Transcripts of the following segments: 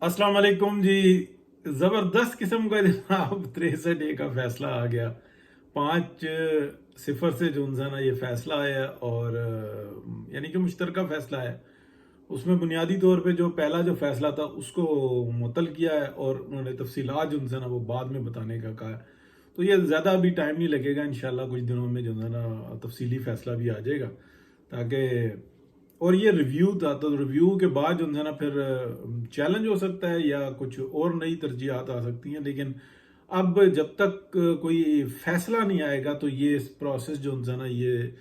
अस्सलाम वालेकुम जी। ज़बरदस्त किस्म का जनाब 63 का फैसला आ गया। 5-0 से जो है ना ये फैसला आया और यानी कि मुश्तरका फैसला है। उसमें बुनियादी तौर पे जो पहला जो फैसला था उसको मुअत्तल किया है और उन्होंने तफसीलात जो है ना वो बाद में बताने का कहा है। तो ये ज़्यादा अभी टाइम नहीं लगेगा, इंशाल्लाह कुछ दिनों में जो है ना तफसीली फैसला भी आ जाएगा, ताकि और ये रिव्यू था तो रिव्यू के बाद जो है ना फिर चैलेंज हो सकता है या कुछ और नई तरजीहात आ सकती हैं। लेकिन अब जब तक कोई फैसला नहीं आएगा तो ये प्रोसेस जो है ना ये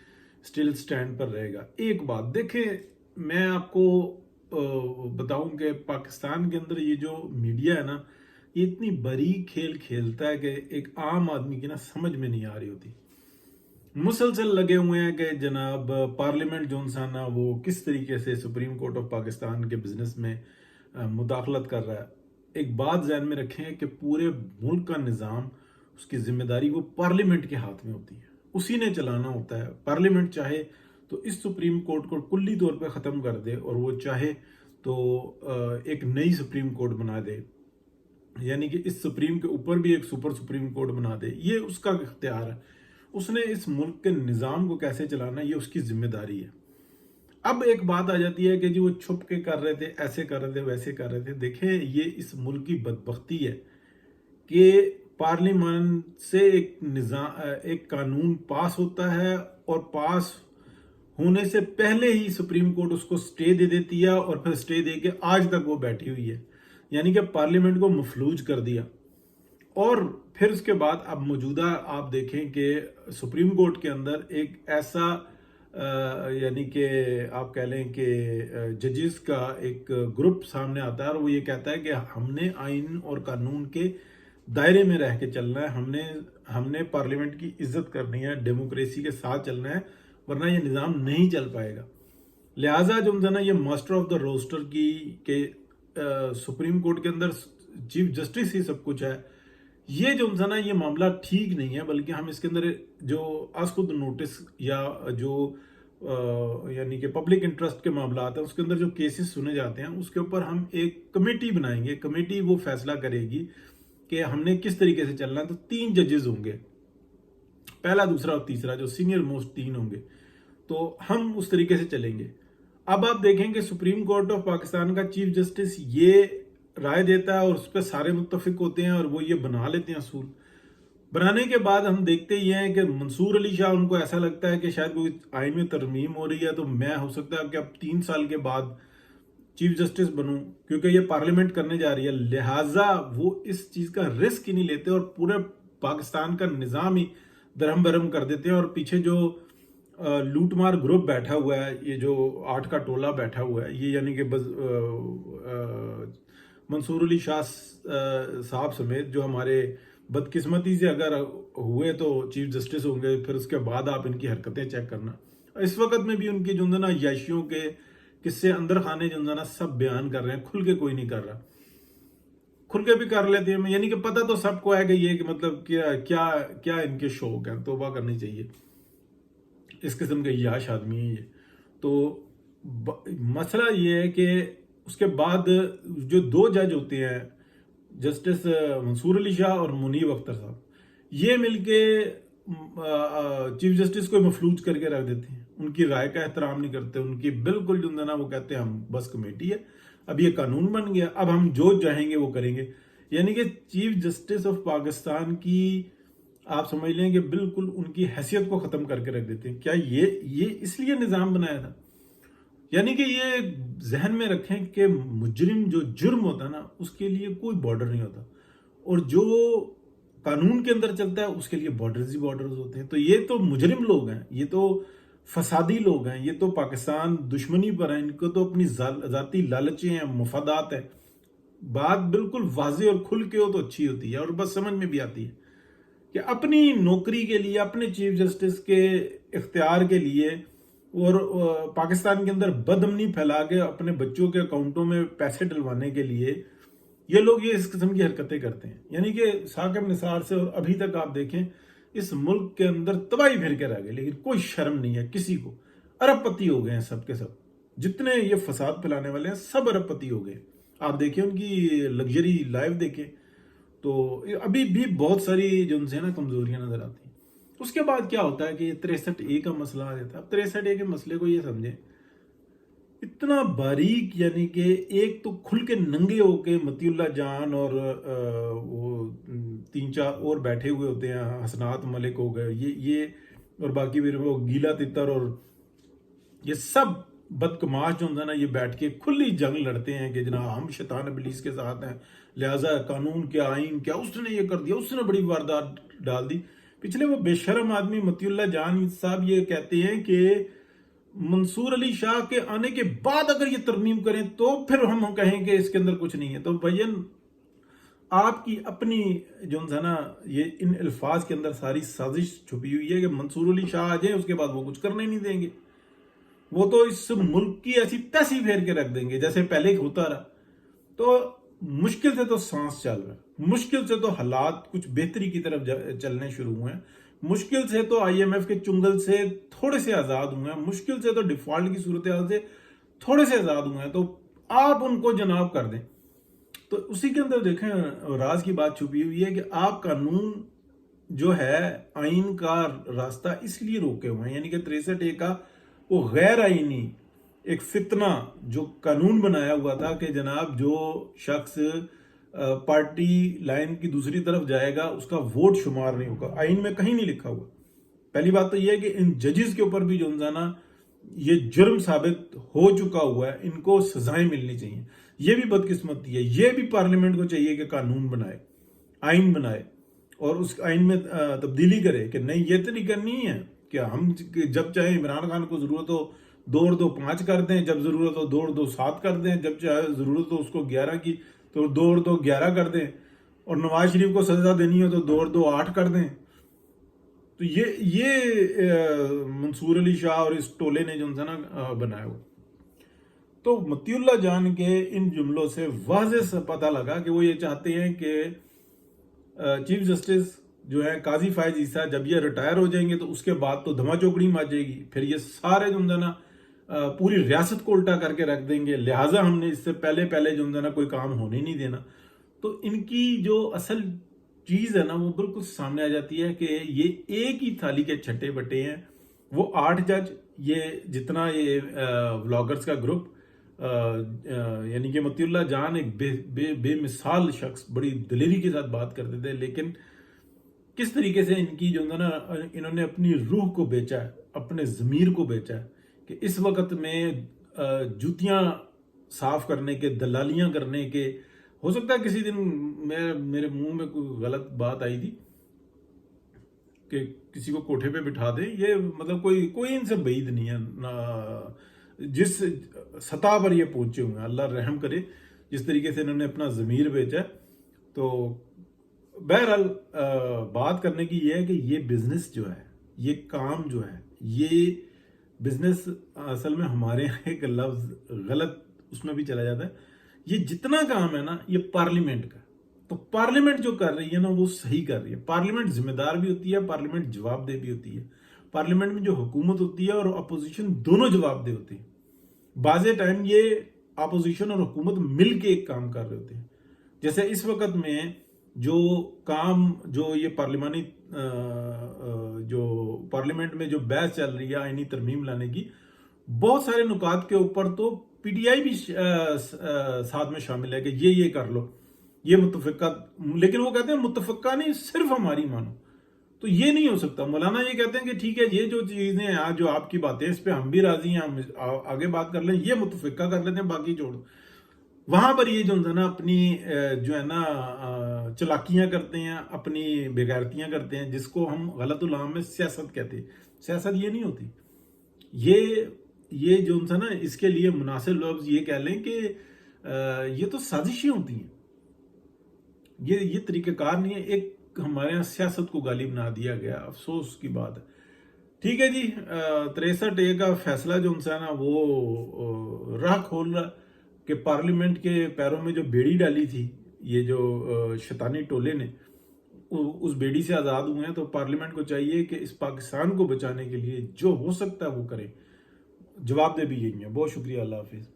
स्टिल स्टैंड पर रहेगा। एक बात देखें, मैं आपको बताऊं कि पाकिस्तान के अंदर ये जो मीडिया है ना, ये इतनी बारीक खेल खेलता है कि एक आम आदमी की ना समझ में नहीं आ रही होती। मुसलसल लगे हुए हैं कि जनाब पार्लियामेंट जो सा ना वो किस तरीके से सुप्रीम कोर्ट ऑफ पाकिस्तान के बिजनेस में मुदाखलत कर रहा है। एक बात जहन में रखें कि पूरे मुल्क का निज़ाम, उसकी जिम्मेदारी वो पार्लियामेंट के हाथ में होती है, उसी ने चलाना होता है। पार्लियामेंट चाहे तो इस सुप्रीम कोर्ट को कुल्ली तौर पे ख़त्म कर दे और वो चाहे तो एक नई सुप्रीम कोर्ट बना दे, यानी कि इस सुप्रीम के ऊपर भी एक सुपर सुप्रीम कोर्ट बना दे। ये उसका इख्तियार है, उसने इस मुल्क के निज़ाम को कैसे चलाना है ये उसकी जिम्मेदारी है। अब एक बात आ जाती है कि जी वो छुप के कर रहे थे, ऐसे कर रहे थे, वैसे कर रहे थे। देखें, ये इस मुल्क की बदबख्ती है कि पार्लियामेंट से एक निज़ाम, एक कानून पास होता है और पास होने से पहले ही सुप्रीम कोर्ट उसको स्टे दे देती है और फिर स्टे दे के आज तक वो बैठी हुई है, यानी कि पार्लियामेंट को मफलूज कर दिया। और फिर उसके बाद अब मौजूदा आप देखें कि सुप्रीम कोर्ट के अंदर एक ऐसा यानी कि आप कह लें कि जजेस का एक ग्रुप सामने आता है और वो ये कहता है कि हमने आइन और कानून के दायरे में रह के चलना है, हमने हमने पार्लियामेंट की इज्जत करनी है, डेमोक्रेसी के साथ चलना है, वरना ये निज़ाम नहीं चल पाएगा। लिहाजा जो है ना ये मास्टर ऑफ द रोस्टर की के सुप्रीम कोर्ट के अंदर चीफ जस्टिस ही सब कुछ है। ये जो है ना ये मामला ठीक नहीं है, बल्कि हम इसके अंदर जो आज खुद नोटिस या जो यानी कि पब्लिक इंटरेस्ट के मामला आते हैं उसके अंदर जो केसेस सुने जाते हैं उसके ऊपर हम एक कमेटी बनाएंगे। कमेटी वो फैसला करेगी कि हमने किस तरीके से चलना है। तो 3 जजेस होंगे, पहला, दूसरा और तीसरा, जो सीनियर मोस्ट 3 होंगे। तो हम उस तरीके से चलेंगे। अब आप देखेंगे सुप्रीम कोर्ट ऑफ पाकिस्तान का चीफ जस्टिस ये राय देता है और उस पर सारे मुत्तफिक होते हैं और वो ये बना लेते हैं असूल। बनाने के बाद हम देखते ही हैं कि मंसूर अली शाह, उनको ऐसा लगता है कि शायद कोई आइन में तरमीम हो रही है तो मैं हो सकता है कि अब 3 साल के बाद चीफ जस्टिस बनूं, क्योंकि ये पार्लियामेंट करने जा रही है। लिहाजा वो इस चीज का रिस्क ही नहीं लेते और पूरे पाकिस्तान का निज़ाम ही दरहम बरहम कर देते हैं। और पीछे जो लूटमार ग्रुप बैठा हुआ है, ये जो 8 का टोला बैठा हुआ है, ये यानी कि मंसूर अली शाह साहब समेत जो हमारे बदकिस्मती से अगर हुए तो चीफ जस्टिस होंगे, फिर उसके बाद आप इनकी हरकतें चेक करना। इस वक्त में भी उनकी जो है ना याशियों के किस्से अंदर खाने जो है ना सब बयान कर रहे हैं, खुल के कोई नहीं कर रहा। खुल के भी कर लेते हैं, यानी कि पता तो सबको है कि ये कि मतलब क्या क्या क्या इनके शौक है, तौबा करनी चाहिए। इस किस्म के याश आदमी है ये। तो मसला ये है कि उसके बाद जो 2 जज होते हैं, जस्टिस मंसूर अली शाह और मुनीब अख्तर साहब, ये मिलके चीफ जस्टिस को मफलूज करके रख देते हैं। उनकी राय का एहतराम नहीं करते, उनकी बिल्कुल जो है ना वो कहते हैं हम बस कमेटी है, अब ये कानून बन गया, अब हम जो चाहेंगे वो करेंगे। यानी कि चीफ जस्टिस ऑफ पाकिस्तान की आप समझ लें कि बिल्कुल उनकी हैसियत को खत्म करके रख देते हैं। क्या ये इसलिए निज़ाम बनाया था? यानी कि ये जहन में रखें कि मुजरिम जो जुर्म होता है ना उसके लिए कोई बॉर्डर नहीं होता, और जो कानून के अंदर चलता है उसके लिए बॉर्डर्स ही बॉर्डर्स होते हैं। तो ये तो मुजरिम लोग हैं, ये तो फसादी लोग हैं, ये तो पाकिस्तान दुश्मनी पर है, इनको तो अपनी जाती लालचें हैं, मुफादात है। बात बिल्कुल वाजे और खुल के हो तो अच्छी होती है और बस समझ में भी आती है कि अपनी नौकरी के लिए, अपने चीफ जस्टिस के इख्तियार के लिए और पाकिस्तान के अंदर बदअमनी फैला के अपने बच्चों के अकाउंटों में पैसे डलवाने के लिए ये लोग ये इस किस्म की हरकतें करते हैं। यानी कि साकिब निसार से और अभी तक आप देखें इस मुल्क के अंदर तबाही फिर के रह गई, लेकिन कोई शर्म नहीं है किसी को। अरबपति हो गए हैं सब के सब, जितने ये फसाद फैलाने वाले हैं सब अरबपति हो गए। آپ دیکھیں ان کی لگژری لائف دیکھیں تو ابھی بھی بہت ساری جو ان سے نا کمزوریاں نظر آتی ہیں. اس کے بعد کیا ہوتا ہے کہ 63A کا مسئلہ آ جاتا ہے. اب 63A کے مسئلے کو یہ سمجھیں اتنا باریک، یعنی کہ ایک تو کھل کے ننگے ہو کے متی اللہ جان اور وہ تین چار اور بیٹھے ہوئے ہوتے ہیں، حسنات ملک ہو گئے، یہ اور باقی بھی وہ گیلا تتر اور یہ سب بدکماش جو ہے نا، یہ بیٹھ کے کھلی جنگ لڑتے ہیں کہ جناب ہم شیطان ابلیس کے ساتھ ہیں، لہٰذا قانون کیا آئین کیا، اس نے یہ کر دیا، اس نے بڑی واردات ڈال دی. پچھلے وہ بے شرم آدمی متی اللہ جان صاحب یہ کہتے ہیں کہ منصور علی شاہ کے آنے کے بعد اگر یہ ترمیم کریں تو پھر ہم کہیں کہ اس کے اندر کچھ نہیں ہے. تو بھائین آپ کی اپنی جو ہے نا یہ ان الفاظ کے اندر ساری سازش چھپی ہوئی ہے کہ منصور علی شاہ آ جائیں، اس کے بعد وہ کچھ کرنے نہیں دیں گے، وہ تو اس ملک کی ایسی تیسی پھیر کے رکھ دیں گے جیسے پہلے ہوتا رہا. تو مشکل سے تو سانس چل رہا ہے، مشکل سے تو حالات کچھ بہتری کی طرف چلنے شروع ہوئے ہیں، مشکل سے تو آئی ایم ایف کے چنگل سے تھوڑے سے آزاد ہوئے ہیں، مشکل سے تو ڈیفالٹ کی صورتحال سے تھوڑے سے آزاد ہوئے ہیں. تو آپ ان کو جناب کر دیں. تو اسی کے اندر دیکھیں راز کی بات چھپی ہوئی ہے کہ آپ قانون جو ہے آئین کا راستہ اس لیے روکے ہوئے ہیں، یعنی کہ 63A کا وہ غیر آئینی ایک فتنہ جو قانون بنایا ہوا تھا کہ جناب جو شخص پارٹی لائن کی دوسری طرف جائے گا اس کا ووٹ شمار نہیں ہوگا، آئین میں کہیں نہیں لکھا ہوا. پہلی بات تو یہ ہے کہ ان ججز کے اوپر بھی جو نا یہ جرم ثابت ہو چکا ہوا ہے، ان کو سزائیں ملنی چاہیے. یہ بھی بدقسمتی ہے. یہ بھی پارلیمنٹ کو چاہیے کہ قانون بنائے، آئین بنائے اور اس آئین میں تبدیلی کرے کہ نہیں یہ طریقہ نہیں ہے کہ ہم جب چاہے عمران خان کو ضرورت ہو 2 اور 2 5 کر دیں، جب ضرورت ہو 2 اور 2 7 کر دیں، جب چاہے ضرورت ہو اس کو 11 کی تو 2 اور 2 11 کر دیں، اور نواز شریف کو سزا دینی ہو تو 2 اور 2 8 کر دیں. تو یہ منصور علی شاہ اور اس ٹولے نے جو نا بنایا ہوا. تو متی اللہ جان کے ان جملوں سے واضح سے پتہ لگا کہ وہ یہ چاہتے ہیں کہ چیف جسٹس جو ہے قاضی فائز عیسیٰ جب یہ ریٹائر ہو جائیں گے تو اس کے بعد تو دھما چوکڑی مچ جائے گی، پھر یہ سارے جو نا پوری ریاست کو الٹا کر کے رکھ دیں گے، لہٰذا ہم نے اس سے پہلے جو نا کوئی کام ہونے نہیں دینا. تو ان کی جو اصل چیز ہے نا وہ بالکل سامنے آ جاتی ہے کہ یہ ایک ہی تھالی کے چھٹے بٹے ہیں. وہ 8 جج، یہ جتنا یہ ولاگرز کا گروپ، یعنی کہ متی اللہ جان ایک بے مثال شخص، بڑی دلیری کے ساتھ بات کرتے تھے، لیکن کس طریقے سے ان کی جو نا انہوں نے اپنی روح کو بیچا ہے، اپنے ضمیر کو بیچا ہے کہ اس وقت میں جوتیاں صاف کرنے کے، دلالیاں کرنے کے، ہو سکتا ہے کسی دن میرے منہ میں کوئی غلط بات آئی تھی کہ کسی کو کوٹھے پہ بٹھا دیں، یہ مطلب کوئی ان سے بعید نہیں ہے جس سطح پر یہ پہنچے ہوئے ہیں. اللہ رحم کرے جس طریقے سے انہوں نے اپنا ضمیر بیچا. تو بہرحال بات کرنے کی یہ ہے کہ یہ بزنس جو ہے، یہ کام جو ہے، یہ بزنس اصل میں ہمارے یہاں ایک لفظ غلط اس میں بھی چلا جاتا ہے. یہ جتنا کام ہے نا یہ پارلیمنٹ کا، تو پارلیمنٹ جو کر رہی ہے نا وہ صحیح کر رہی ہے. پارلیمنٹ ذمہ دار بھی ہوتی ہے، پارلیمنٹ جواب دہ بھی ہوتی ہے. پارلیمنٹ میں جو حکومت ہوتی ہے اور اپوزیشن دونوں جواب دہ ہوتی ہے. بعض ٹائم یہ اپوزیشن اور حکومت مل کے ایک کام کر رہے ہوتے ہیں. جیسے اس وقت میں جو کام جو یہ پارلیمانی جو پارلیمنٹ میں جو بحث چل رہی ہے آئینی ترمیم لانے کی، بہت سارے نکات کے اوپر تو پی ٹی آئی بھی ساتھ میں شامل ہے کہ یہ کر لو، یہ متفقہ، لیکن وہ کہتے ہیں متفقہ نہیں صرف ہماری مانو. تو یہ نہیں ہو سکتا. مولانا یہ کہتے ہیں کہ ٹھیک ہے یہ جو چیزیں ہیں جو آپ کی باتیں اس پہ ہم بھی راضی ہیں، ہم آگے بات کر لیں، یہ متفقہ کر لیتے ہیں، باقی چھوڑ دو. وہاں پر یہ جو ہے نا اپنی جو ہے نا چلاکیاں کرتے ہیں، اپنی بےغیرتیاں کرتے ہیں، جس کو ہم غلط العام میں سیاست کہتے ہیں. سیاست یہ نہیں ہوتی. یہ جو ہے نا اس کے لیے مناسب لفظ یہ کہہ لیں کہ یہ تو سازشیں ہوتی ہیں. یہ طریقہ کار نہیں ہے. ایک ہمارے یہاں سیاست کو غالب بنا دیا گیا، افسوس کی بات ہے. ٹھیک ہے جی، 63A کا فیصلہ جو ہے نا وہ راہ کھول رہا کہ پارلیمنٹ کے پیروں میں جو بیڑی ڈالی تھی یہ جو شیطانی ٹولے نے، اس بیڑی سے آزاد ہوئے ہیں. تو پارلیمنٹ کو چاہیے کہ اس پاکستان کو بچانے کے لیے جو ہو سکتا ہے وہ کرے. جواب دے بھی یہی ہے. بہت شکریہ. اللہ حافظ.